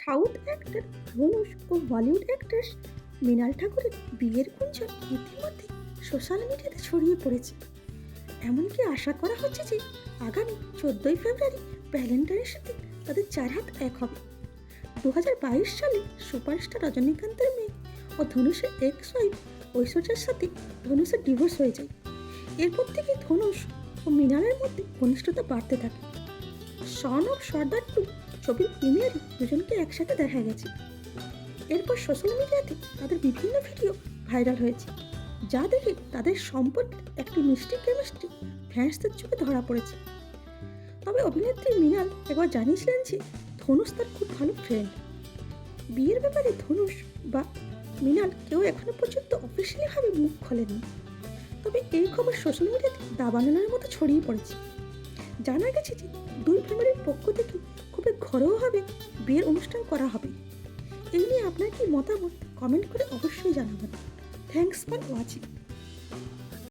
South actor Dhanush ও Bollywood actress Mrinal ঠাকুরের বিয়ের গুঞ্জন ইতিমধ্যে সোশ্যাল মিডিয়াতে ছড়িয়ে পড়েছে। এমনকি আশা করা হচ্ছে যে আগামী 14ই ফেব্রুয়ারি ভ্যালেন্টাইন্স দিন তাদের চার হাত এক হবে। 2022 সালে সুপারস্টার রজনীকান্তের মেয়ে ও ধনুষের এক্স ওয়াইফ ঐশ্বর্যার সাথে ধনুষের ডিভোর্স হয়ে যায়। এরপর থেকে ধনুষ ও মৃণালের মধ্যে ঘনিষ্ঠতা বাড়তে থাকে। সন অফ সর্দার 2 ছবির প্রিমিয়ারে দুজনকে একসাথে দেখা গেছে। এরপর সোশ্যাল মিডিয়াতে তাদের বিভিন্ন ভিডিও ভাইরাল হয়েছে, যা দেখে তাদের সম্পর্কে একটি মিষ্টি কেমিস্ট্রি ফ্যান্সদের চোখে ধরা পড়েছে। তবে অভিনেত্রী মৃণাল একবার জানিয়েছিলেন যে ধনুষ তার খুব ভালো ফ্রেন্ড। বিয়ের ব্যাপারে ধনুষ বা মৃণাল কেউ এখনো পর্যন্ত অফিসিয়ালিভাবে মুখ খোলেনি। তবে এই খবর সোশ্যাল মিডিয়াতে দাবানলের মতো ছড়িয়ে পড়েছে। জানা গেছে যে দুই ফ্যামিলির পক্ষ থেকে খুবই ঘরোয়াভাবে বিয়ের অনুষ্ঠান করা হবে। এই নিয়ে আপনার কি মতামত কমেন্ট করে অবশ্যই জানাবেন। Thanks for watching.